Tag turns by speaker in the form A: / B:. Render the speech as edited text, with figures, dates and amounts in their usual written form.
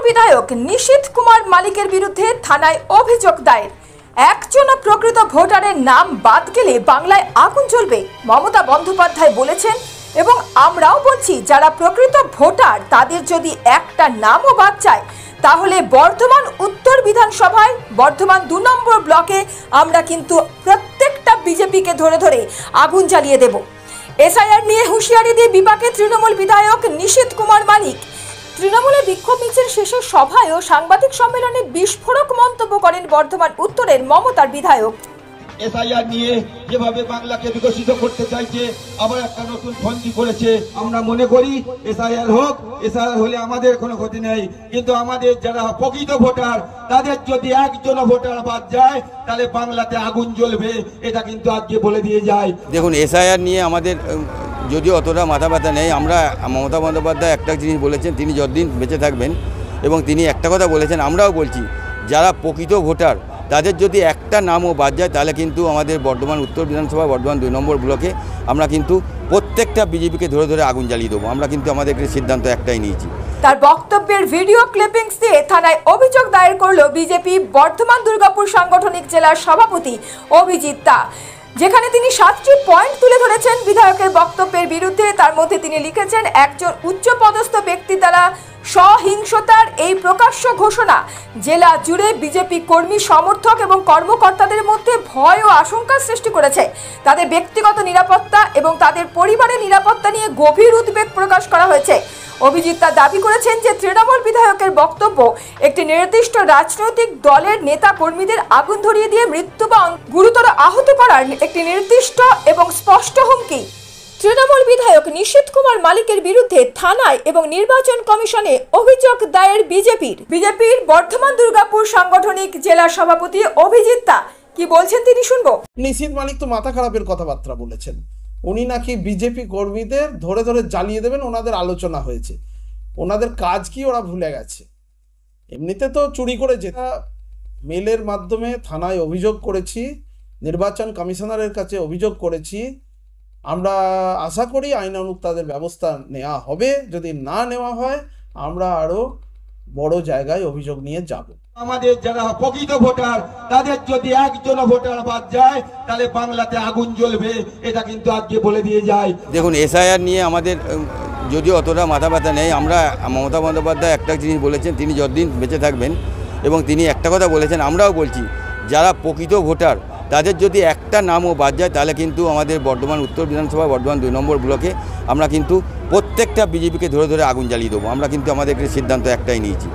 A: বিধায়ক নিশীথ কুমার মালিকের বিরুদ্ধে থানায় অভিযোগ দায়ের। একজন প্রকৃত ভোটারের নাম বাদ গেলে বাংলায় আগুন জ্বলবে, মমতা বন্দ্যোপাধ্যায় বলেছেন। এবং আমরাও বলছি, যারা প্রকৃত ভোটার তাদের যদি একটা নামও বাদ যায়, তাহলে বর্ধমান উত্তর বিধানসভায় বর্ধমান 2 নম্বর ব্লকে আমরা কিন্তু প্রত্যেকটা বিজেপিকে ধরে ধরে আগুন জ্বালিয়ে দেব। এসআইআর নিয়ে হুঁশিয়ারি দিয়ে বিপাকে তৃণমূল বিধায়ক নিশীথ কুমার মালিক। তৃণমূলের বিক্ষোভ মিছিল শেষে সভায় ও সাংবাদিক সম্মেলনে বিস্ফোরক মন্তব্য করেন বর্ধমান উত্তরের মমতার বিধায়ক।
B: এসআইআর নিয়ে যেভাবে বাংলাকে বিকশিত করতে চাইছে, আবার একটা নতুন ফন্দি করেছে। আমরা মনে করি এসআইআর হোক, এসআইআর হলে আমাদের কোনো ক্ষতি নেই, কিন্তু আমাদের যারা প্রকৃত ভোটার তাদের যদি একজন ভোটার বাদ যায়, তাহলে বাংলাতে আগুন জ্বলবে, এটা কিন্তু আজকে বলে দিয়ে যায়।
C: দেখুন, এসআইআর নিয়ে আমাদের যদিও অতটা মাথা ব্যথা নেই। আমরা মমতা বন্দ্যোপাধ্যায় একটা জিনিস বলেছেন, তিনি যতদিন বেঁচে থাকবেন, এবং তিনি একটা কথা বলেছেন, আমরাও বলছি, যারা প্রকৃত ভোটার তাদের যদি একটা নামও বাদ যায়, তাহলে কিন্তু আমাদের বর্ধমান উত্তর বিধানসভা বর্ধমান 2 নম্বর ব্লকে আমরা কিন্তু প্রত্যেকটা বিজেপিকে ধরে ধরে আগুন জ্বালিয়ে দেবো। আমরা কিন্তু আমাদের সিদ্ধান্ত একটাই নিয়েছি।
A: তার বক্তব্যের ভিডিও ক্লিপিংস দিয়ে থানায় অভিযোগ দায়ের করলো বিজেপি বর্ধমান দুর্গাপুর সাংগঠনিক জেলার সভাপতি অভিজিৎ দা, যেখানে তিনি 7টি পয়েন্ট তুলে ধরেছেন বিধায়কের বক্তব্যের বিরুদ্ধে। তার মধ্যে তিনি লিখেছেন, একজন উচ্চপদস্থ ব্যক্তি দ্বারা সহিংসতার এই প্রকাশ্য ঘোষণা জেলা জুড়ে বিজেপি কর্মী, সমর্থক এবং কর্মকর্তাদের মধ্যে ভয় ও আশঙ্কার সৃষ্টি করেছে। তাদের ব্যক্তিগত নিরাপত্তা এবং তাদের পরিবারের নিরাপত্তা নিয়ে গভীর উদ্বেগ প্রকাশ করা হয়েছে। অভিজিৎ দা দাবি করেছেন যে তৃণমূল বিধায়কের বক্তব্য একটি নির্দিষ্ট রাজনৈতিক দলের নেতা কর্মীদের আগুন ধরিয়ে দিয়ে মৃত্যু বা গুরুতর আহত করার একটি নির্দিষ্ট এবং স্পষ্ট হুমকি। তৃণমূল বিধায়ক নিশীথ কুমার মালিকের বিরুদ্ধে থানায় এবং নির্বাচন কমিশনে অভিযোগ দায়ের বিজেপির বর্ধমান দুর্গাপুর সাংগঠনিক জেলা সভাপতি অভিজিৎ দা কি বলছেন তিনি শুনবো।
D: নিশীথ মালিক তো মাথা খারাপের কথাবার্তা বলেছেন। উনি নাকি বিজেপি কর্মীদের ধরে ধরে জ্বালিয়ে দেবেন, ওনাদের আলোচনা হয়েছে। ওনাদের কাজ কি ওরা ভুলে গেছে। এমনিতে তো চুরি করে যেটা মেলের মাধ্যমে থানায় অভিযোগ করেছি, নির্বাচন কমিশনারের কাছে অভিযোগ করেছি। আমরা আশা করি আইনানুগ তাদের ব্যবস্থা নেওয়া হবে। যদি না নেওয়া হয়, আমরা আরো বড় জায়গায় অভিযোগ নিয়ে যাব।
B: আমাদের যারা প্রকৃত ভোটার তাদের যদি একজন ভোটার বাদ যায়, তাহলে বাংলাতে আগুন জ্বলবে, এটা কিন্তু আজকে বলে দিয়ে যায়।
C: দেখুন, এসআইআর নিয়ে আমাদের যদিও অতটা মাথা ব্যথা নেই। আমরা মমতা বন্দ্যোপাধ্যায় একটা জিনিস বলেছেন, তিনি যতদিন বেঁচে থাকবেন, এবং তিনি একটা কথা বলেছেন, আমরাও বলছি, যারা প্রকৃত ভোটার তাদের যদি একটা নামও বাদ যায়, তাহলে কিন্তু আমাদের বর্ধমান উত্তর বিধানসভা বর্ধমান 2 নম্বর ব্লকে আমরা কিন্তু প্রত্যেকটা বিজেপিকে ধরে ধরে আগুন জ্বালিয়ে দেবো। আমরা কিন্তু আমাদের সিদ্ধান্ত একটাই নিয়েছি।